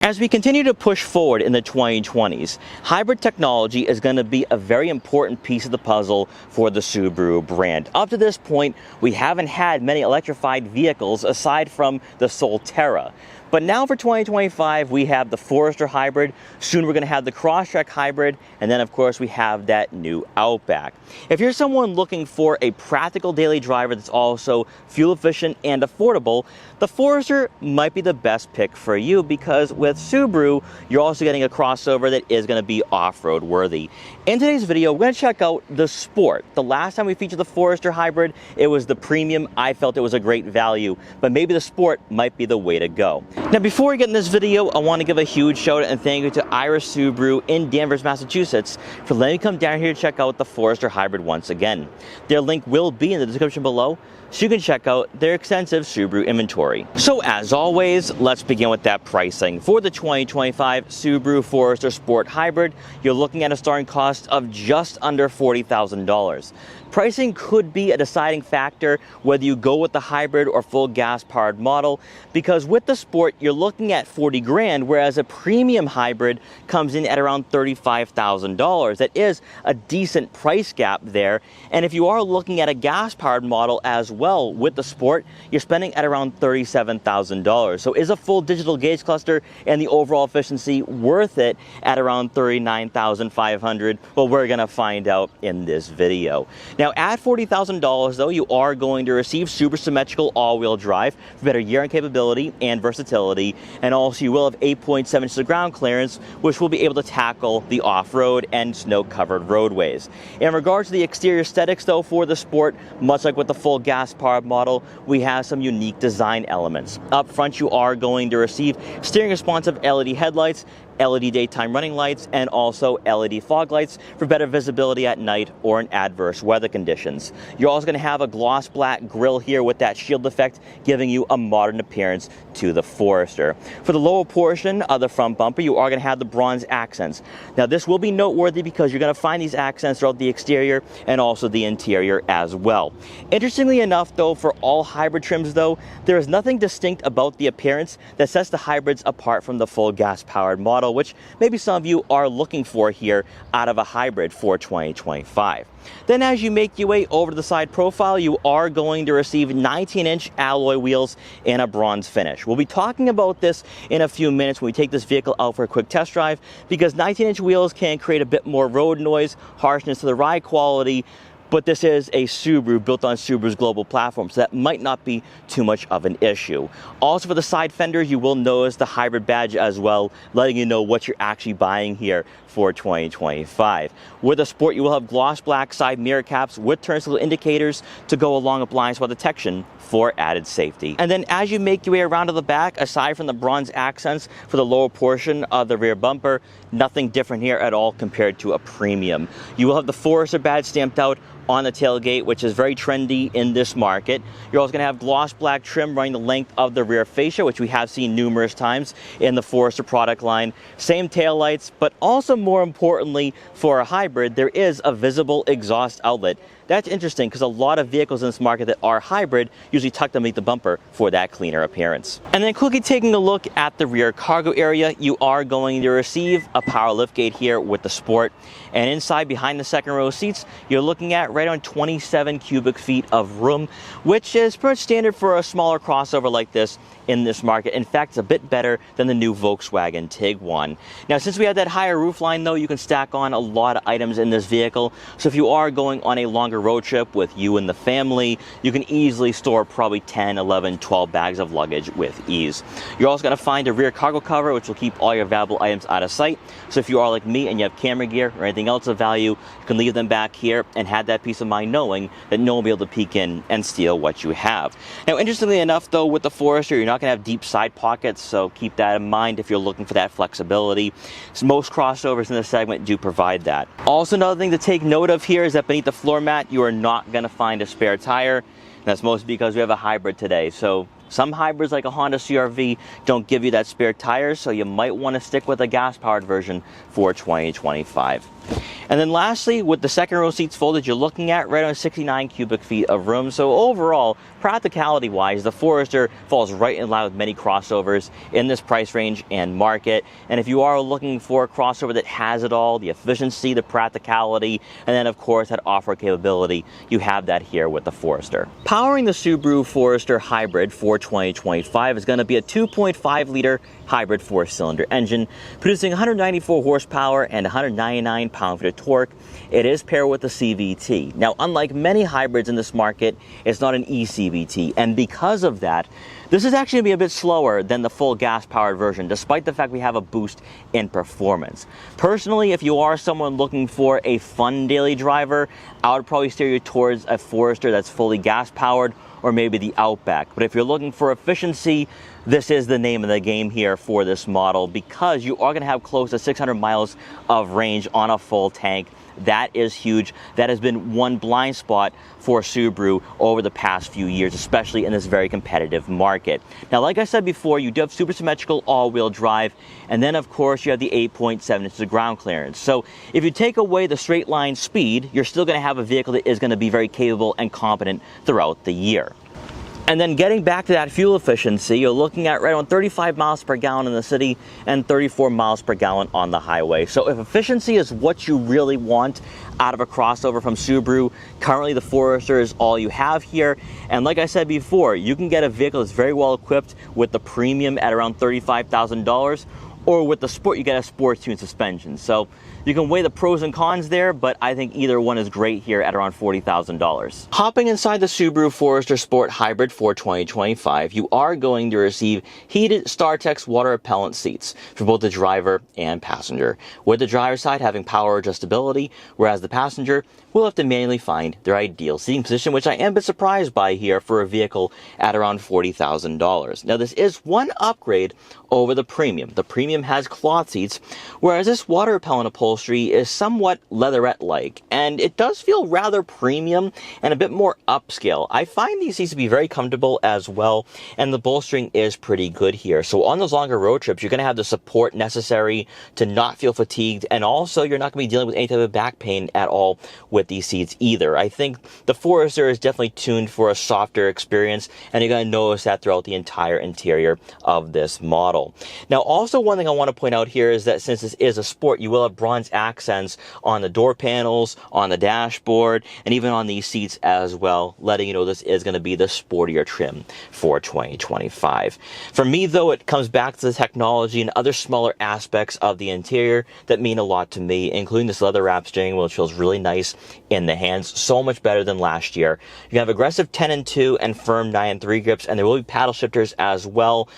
As we continue to push forward in the 2020s, hybrid technology is going to be a very important piece of the puzzle for the Subaru brand. Up to this point, we haven't had many electrified vehicles aside from the Solterra. But now for 2025, we have the Forester Hybrid, soon we're going to have the Crosstrek Hybrid, and then of course we have that new Outback. If you're someone looking for a practical daily driver that's also fuel efficient and affordable, the Forester might be the best pick for you, because with Subaru, you're also getting a crossover that is going to be off-road worthy. In today's video, we're going to check out the Sport. The last time we featured the Forester Hybrid, it was the Premium. I felt it was a great value, but maybe the Sport might be the way to go. Now, before we get in this video, I want to give a huge shout out and thank you to Ira Subaru in Danvers, Massachusetts for letting me come down here to check out the Forester Hybrid once again. Their link will be in the description below, so you can check out their extensive Subaru inventory. So as always, let's begin with that pricing. For the 2025 Subaru Forester Sport Hybrid, you're looking at a starting cost of just under $40,000. Pricing could be a deciding factor whether you go with the hybrid or full gas-powered model, because with the Sport, you're looking at 40 grand, whereas a premium hybrid comes in at around $35,000. That is a decent price gap there. And if you are looking at a gas-powered model as well with the Sport, you're spending at around $37,000. So is a full digital gauge cluster and the overall efficiency worth it at around $39,500? Well, we're gonna find out in this video. Now, at $40,000 though, you are going to receive super symmetrical all-wheel drive for better year-end capability and versatility, and also you will have 8.7 inches of ground clearance, which will be able to tackle the off-road and snow-covered roadways. In regards to the exterior aesthetics though for the Sport, much like with the full gas-powered model, we have some unique design elements. Up front, you are going to receive steering responsive LED headlights, LED daytime running lights, and also LED fog lights for better visibility at night or in adverse weather conditions. You're also going to have a gloss black grille here with that shield effect, giving you a modern appearance to the Forester. For the lower portion of the front bumper, you are going to have the bronze accents. Now, this will be noteworthy because you're going to find these accents throughout the exterior and also the interior as well. Interestingly enough, though, for all hybrid trims, though, there is nothing distinct about the appearance that sets the hybrids apart from the full gas-powered model, which maybe some of you are looking for here out of a hybrid for 2025. Then as you make your way over to the side profile, you are going to receive 19-inch alloy wheels in a bronze finish. We'll be talking about this in a few minutes when we take this vehicle out for a quick test drive, because 19-inch wheels can create a bit more road noise, harshness to the ride quality, but this is a Subaru built on Subaru's global platform, so that might not be too much of an issue. Also, for the side fenders, you will notice the hybrid badge as well, letting you know what you're actually buying here for 2025. With the Sport, you will have gloss black side mirror caps with turn signal indicators to go along with blind spot detection for added safety. And then as you make your way around to the back, aside from the bronze accents for the lower portion of the rear bumper, nothing different here at all compared to a Premium. You will have the Forester badge stamped out on the tailgate, which is very trendy in this market. You're also going to have gloss black trim running the length of the rear fascia, which we have seen numerous times in the Forester product line. Same taillights, but also more importantly for a hybrid, there is a visible exhaust outlet. That's interesting because a lot of vehicles in this market that are hybrid usually tuck underneath the bumper for that cleaner appearance. And then quickly taking a look at the rear cargo area, you are going to receive a power liftgate here with the Sport. And inside, behind the second row seats, you're looking at right on 27 cubic feet of room, which is pretty much standard for a smaller crossover like this in this market. In fact, it's a bit better than the new Volkswagen Tiguan. Now, since we have that higher roofline though, you can stack on a lot of items in this vehicle. So if you are going on a longer road trip with you and the family, you can easily store probably 10, 11, 12 bags of luggage with ease. You're also going to find a rear cargo cover, which will keep all your valuable items out of sight. So if you are like me and you have camera gear or anything else of value, you can leave them back here and have that peace of mind knowing that no one will be able to peek in and steal what you have. Now, interestingly enough though, with the Forester, you're not going to have deep side pockets, so keep that in mind if you're looking for that flexibility. So most crossovers in this segment do provide that. Also, another thing to take note of here is that beneath the floor mat, you are not going to find a spare tire. And that's mostly because we have a hybrid today. So Some hybrids like a Honda CR-V don't give you that spare tire, so you might want to stick with a gas-powered version for 2025. And then lastly, with the second row seats folded, you're looking at right on 69 cubic feet of room. So overall, practicality-wise, the Forester falls right in line with many crossovers in this price range and market. And if you are looking for a crossover that has it all, the efficiency, the practicality, and then of course that off-road capability, you have that here with the Forester. Powering the Subaru Forester Hybrid for 2025 is going to be a 2.5-liter hybrid 4-cylinder engine, producing 194 horsepower and 199 pound-feet of torque. It is paired with a CVT. Now, unlike many hybrids in this market, it's not an eCVT, and because of that, this is actually going to be a bit slower than the full gas-powered version, despite the fact we have a boost in performance. Personally, if you are someone looking for a fun daily driver, I would probably steer you towards a Forester that's fully gas-powered, or maybe the Outback. But if you're looking for efficiency, this is the name of the game here for this model, because you are going to have close to 600 miles of range on a full tank. That is huge. That has been one blind spot for Subaru over the past few years, especially in this very competitive market. Now, like I said before, you do have super symmetrical all-wheel drive, and then of course you have the 8.7 inches of ground clearance. So if you take away the straight line speed, you're still going to have a vehicle that is going to be very capable and competent throughout the year. And then getting back to that fuel efficiency, you're looking at right on 35 miles per gallon in the city and 34 miles per gallon on the highway. So if efficiency is what you really want out of a crossover from Subaru, currently the Forester is all you have here. And like I said before, you can get a vehicle that's very well equipped with the premium at around $35,000, or with the sport, you get a sports tuned suspension. So you can weigh the pros and cons there, but I think either one is great here at around $40,000. Hopping inside the Subaru Forester Sport Hybrid for 2025, you are going to receive heated StarTex water repellent seats for both the driver and passenger, with the driver's side having power adjustability, whereas the passenger will have to manually find their ideal seating position, which I am a bit surprised by here for a vehicle at around $40,000. Now, this is one upgrade over the premium. The premium has cloth seats, whereas this water repellent upholstery is somewhat leatherette-like, and it does feel rather premium and a bit more upscale. I find these seats to be very comfortable as well, and the bolstering is pretty good here. So on those longer road trips, you're going to have the support necessary to not feel fatigued, and also you're not going to be dealing with any type of back pain at all with these seats either. I think the Forester is definitely tuned for a softer experience, and you're going to notice that throughout the entire interior of this model. Now, also one thing I want to point out here is that since this is a sport, you will have bronze accents on the door panels, on the dashboard, and even on these seats as well, letting you know this is going to be the sportier trim for 2025. For me, though, it comes back to the technology and other smaller aspects of the interior that mean a lot to me, including this leather wrap steering wheel, which feels really nice in the hands, so much better than last year. You have aggressive 10-2 and firm 9-3 grips, and there will be paddle shifters as well.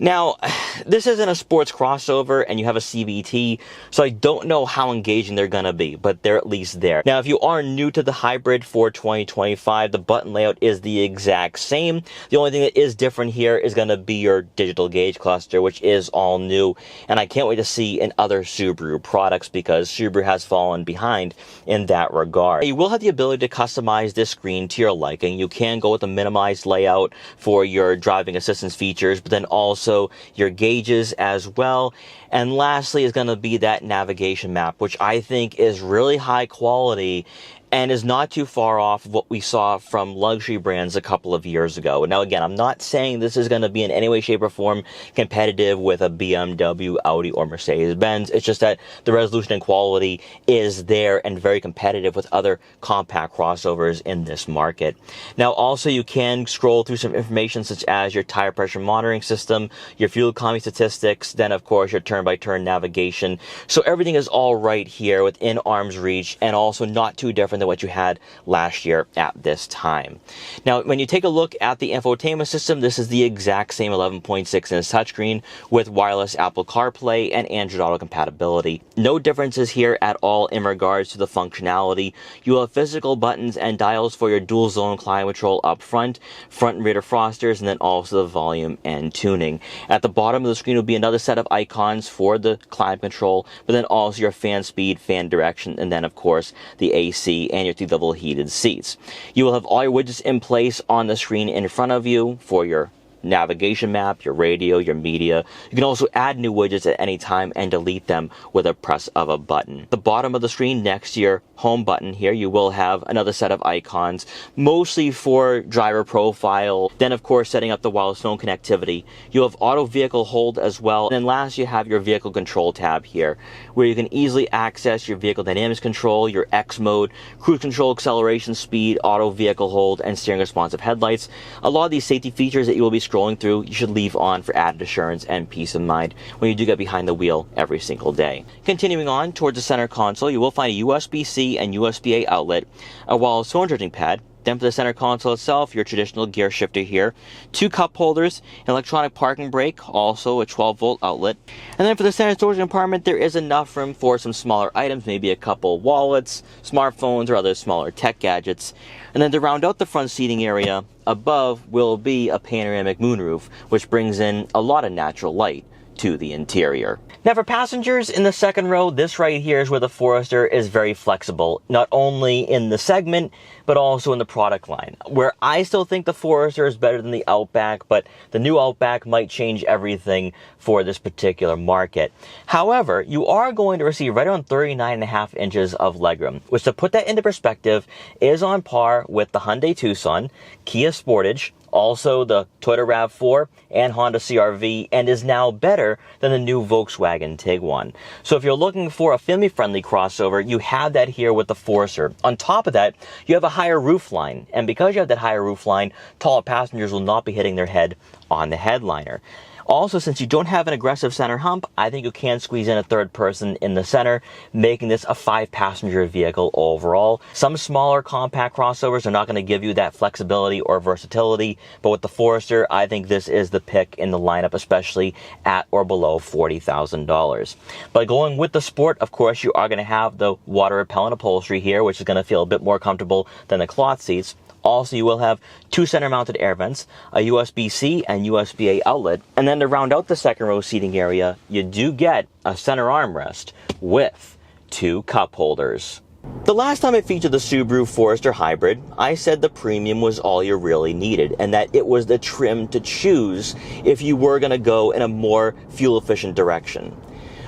Now, this isn't a sports crossover, and you have a CVT, so I don't know how engaging they're going to be, but they're at least there. Now, if you are new to the hybrid for 2025, the button layout is the exact same. The only thing that is different here is going to be your digital gauge cluster, which is all new, and I can't wait to see in other Subaru products, because Subaru has fallen behind in that regard. You will have the ability to customize this screen to your liking. You can go with a minimized layout for your driving assistance features, but then also your gauges as well. And lastly is going to be that navigation map, which I think is really high quality and is not too far off of what we saw from luxury brands a couple of years ago. Now, again, I'm not saying this is going to be in any way, shape, or form competitive with a BMW, Audi, or Mercedes-Benz. It's just that the resolution and quality is there and very competitive with other compact crossovers in this market. Now, also, you can scroll through some information such as your tire pressure monitoring system, your fuel economy statistics, then, of course, your turn-by-turn navigation. So everything is all right here within arm's reach, and also not too different than what you had last year at this time. Now, when you take a look at the infotainment system, this is the exact same 11.6 inch touchscreen with wireless Apple CarPlay and Android Auto compatibility. No differences here at all in regards to the functionality. You will have physical buttons and dials for your dual zone climate control up front and rear defrosters, and then also the volume and tuning. At the bottom of the screen will be another set of icons for the climate control, but then also your fan speed, fan direction, and then of course the AC and your 3-level heated seats. You will have all your widgets in place on the screen in front of you for your navigation map, your radio, your media. You can also add new widgets at any time and delete them with a press of a button. The bottom of the screen next to your home button here, you will have another set of icons, mostly for driver profile. Then, of course, setting up the wireless phone connectivity. You'll have auto vehicle hold as well. And then last, you have your vehicle control tab here, where you can easily access your vehicle dynamics control, your X mode, cruise control, acceleration, speed, auto vehicle hold, and steering responsive headlights. A lot of these safety features that you will be scrolling through, you should leave on for added assurance and peace of mind when you do get behind the wheel every single day. Continuing on towards the center console, you will find a USB-C and USB-A outlet, a wireless phone charging pad. Then for the center console itself, your traditional gear shifter here, 2 cup holders, an electronic parking brake, also a 12-volt outlet. And then for the center storage compartment, there is enough room for some smaller items, maybe a couple wallets, smartphones, or other smaller tech gadgets. And then to round out the front seating area, above will be a panoramic moonroof, which brings in a lot of natural light to the interior. Now for passengers in the second row, this right here is where the Forester is very flexible, not only in the segment, but also in the product line. Where I still think the Forester is better than the Outback, but the new Outback might change everything for this particular market. However, you are going to receive right around 39.5 inches of legroom, which, to put that into perspective, is on par with the Hyundai Tucson, Kia Sportage, also the Toyota RAV4 and Honda CR-V, and is now better than the new Volkswagen Tiguan. So if you're looking for a family-friendly crossover, you have that here with the Forester. On top of that, you have a higher roof line, and because you have that higher roof line, taller passengers will not be hitting their head on the headliner. Also, since you don't have an aggressive center hump, I think you can squeeze in a third person in the center, making this a 5-passenger vehicle overall. Some smaller compact crossovers are not going to give you that flexibility or versatility, but with the Forester, I think this is the pick in the lineup, especially at or below $40,000. But going with the Sport, of course, you are going to have the water repellent upholstery here, which is going to feel a bit more comfortable than the cloth seats. Also, you will have 2 center-mounted air vents, a USB-C and USB-A outlet, and then to round out the second row seating area, you do get a center armrest with 2 cup holders. The last time I featured the Subaru Forester Hybrid, I said the premium was all you really needed, and that it was the trim to choose if you were going to go in a more fuel-efficient direction.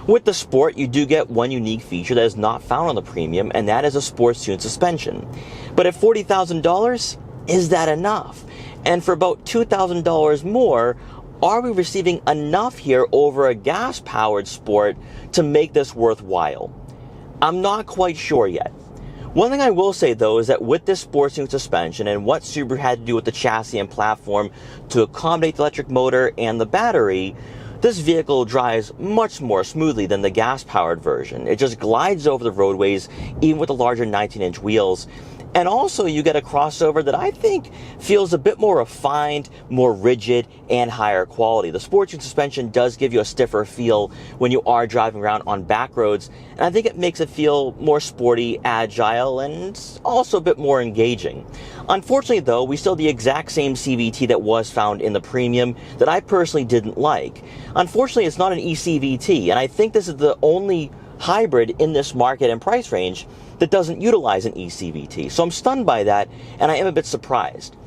With the Sport, you do get one unique feature that is not found on the Premium, and that is a sports-tuned suspension. But at $40,000, is that enough? And for about $2,000 more, are we receiving enough here over a gas-powered Sport to make this worthwhile? I'm not quite sure yet. One thing I will say, though, is that with this sports-tuned suspension and what Subaru had to do with the chassis and platform to accommodate the electric motor and the battery, this vehicle drives much more smoothly than the gas-powered version. It just glides over the roadways, even with the larger 19-inch wheels. And also, you get a crossover that I think feels a bit more refined, more rigid, and higher quality. The sports-tuned suspension does give you a stiffer feel when you are driving around on back roads, and I think it makes it feel more sporty, agile, and also a bit more engaging. Unfortunately, though, we still have the exact same CVT that was found in the Premium that I personally didn't like. Unfortunately, it's not an eCVT, and I think this is the only hybrid in this market and price range that doesn't utilize an eCVT. So I'm stunned by that, and I am a bit surprised.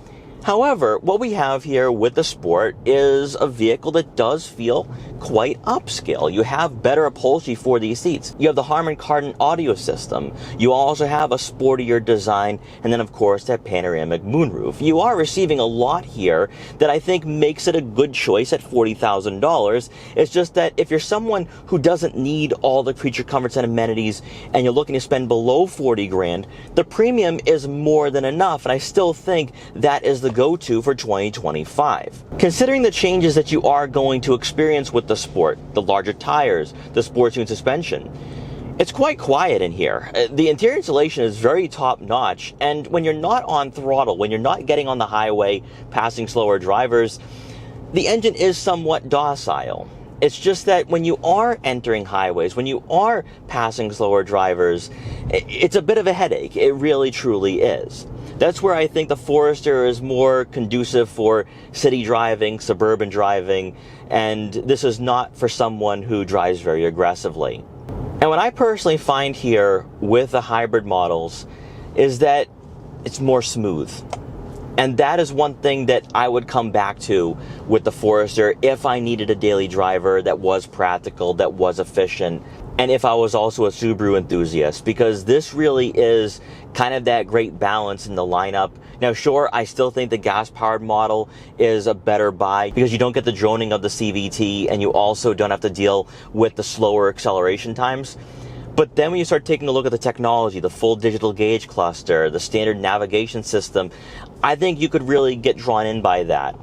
However, what we have here with the Sport is a vehicle that does feel quite upscale. You have better upholstery for these seats. You have the Harman Kardon audio system. You also have a sportier design, and then of course that panoramic moonroof. You are receiving a lot here that I think makes it a good choice at $40,000. It's just that if you're someone who doesn't need all the creature comforts and amenities, and you're looking to spend below 40 grand, the Premium is more than enough, and I still think that is the go-to for 2025. Considering the changes that you are going to experience with the Sport, the larger tires, the sports-tuned suspension, it's quite quiet in here. The interior insulation is very top-notch, and when you're not on throttle, when you're not getting on the highway, passing slower drivers, the engine is somewhat docile. It's just that when you are entering highways, when you are passing slower drivers, it's a bit of a headache. It really, truly is. That's where I think the Forester is more conducive for city driving, suburban driving, and this is not for someone who drives very aggressively. And what I personally find here with the hybrid models is that it's more smooth. And that is one thing that I would come back to with the Forester if I needed a daily driver that was practical, that was efficient, and if I was also a Subaru enthusiast, because this really is kind of that great balance in the lineup. Now, sure, I still think the gas-powered model is a better buy because you don't get the droning of the CVT and you also don't have to deal with the slower acceleration times. But then when you start taking a look at the technology, the full digital gauge cluster, the standard navigation system, I think you could really get drawn in by that.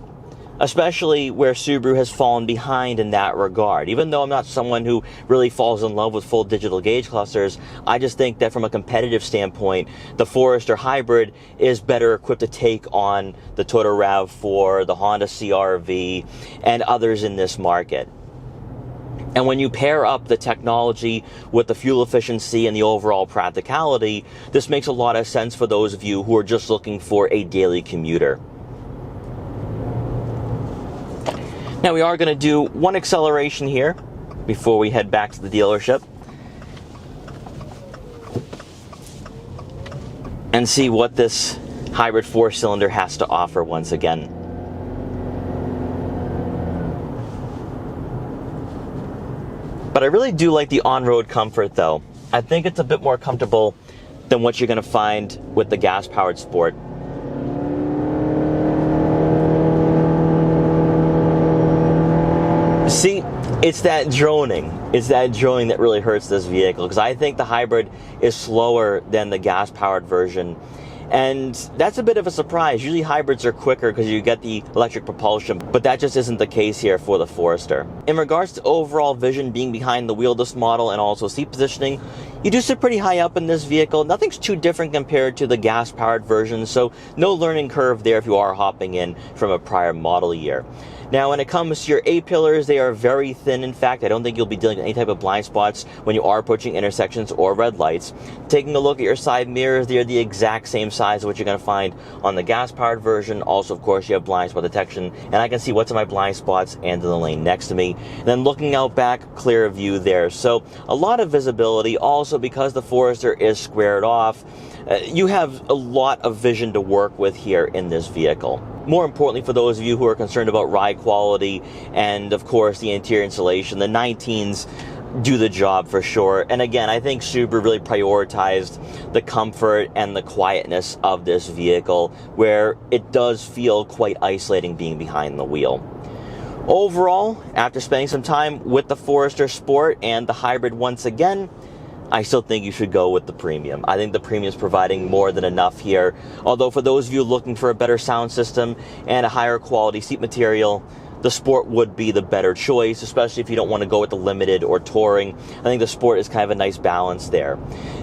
Especially where Subaru has fallen behind in that regard. Even though I'm not someone who really falls in love with full digital gauge clusters, I just think that from a competitive standpoint, the Forester Hybrid is better equipped to take on the Toyota RAV4, the Honda CR-V, and others in this market. And when you pair up the technology with the fuel efficiency and the overall practicality, this makes a lot of sense for those of you who are just looking for a daily commuter. Now we are going to do one acceleration here before we head back to the dealership and see what this hybrid 4-cylinder has to offer once again. But I really do like the on-road comfort though. I think it's a bit more comfortable than what you're going to find with the gas-powered Sport. See, it's that droning. It's that droning that really hurts this vehicle, because I think the hybrid is slower than the gas-powered version. And that's a bit of a surprise. Usually hybrids are quicker because you get the electric propulsion, but that just isn't the case here for the Forester. In regards to overall vision being behind the wheel this model and also seat positioning, you do sit pretty high up in this vehicle. Nothing's too different compared to the gas-powered version, so no learning curve there if you are hopping in from a prior model year. Now, when it comes to your A-pillars, they are very thin. In fact, I don't think you'll be dealing with any type of blind spots when you are approaching intersections or red lights. Taking a look at your side mirrors, they are the exact same size as what you're going to find on the gas-powered version. Also, of course, you have blind spot detection, and I can see what's in my blind spots and in the lane next to me. And then looking out back, clear view there. So a lot of visibility. Also, because the Forester is squared off, you have a lot of vision to work with here in this vehicle. More importantly, for those of you who are concerned about ride quality and, of course, the interior insulation, the 19s do the job for sure. And again, I think Subaru really prioritized the comfort and the quietness of this vehicle, where it does feel quite isolating being behind the wheel. Overall, after spending some time with the Forester Sport and the hybrid once again, I still think you should go with the premium. I think the premium is providing more than enough here. Although for those of you looking for a better sound system and a higher quality seat material, the Sport would be the better choice, especially if you don't want to go with the limited or touring. I think the Sport is kind of a nice balance there.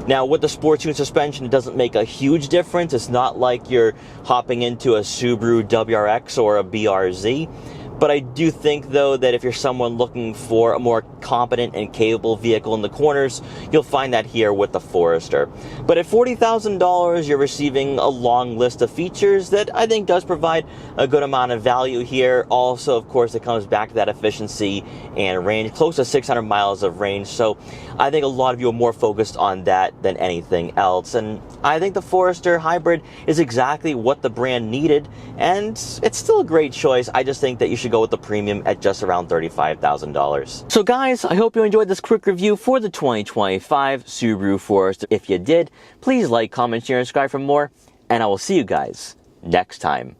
Now, with the Sport tuned suspension, it doesn't make a huge difference. It's not like you're hopping into a Subaru WRX or a BRZ. But I do think, though, that if you're someone looking for a more competent and capable vehicle in the corners, you'll find that here with the Forester. But at $40,000, you're receiving a long list of features that I think does provide a good amount of value here. Also, of course, it comes back to that efficiency and range, close to 600 miles of range. So I think a lot of you are more focused on that than anything else. And I think the Forester Hybrid is exactly what the brand needed, and it's still a great choice. I just think that you should go with the premium at just around $35,000. So guys, I hope you enjoyed this quick review for the 2025 Subaru Forester. If you did, please like, comment, share, and subscribe for more, and I will see you guys next time.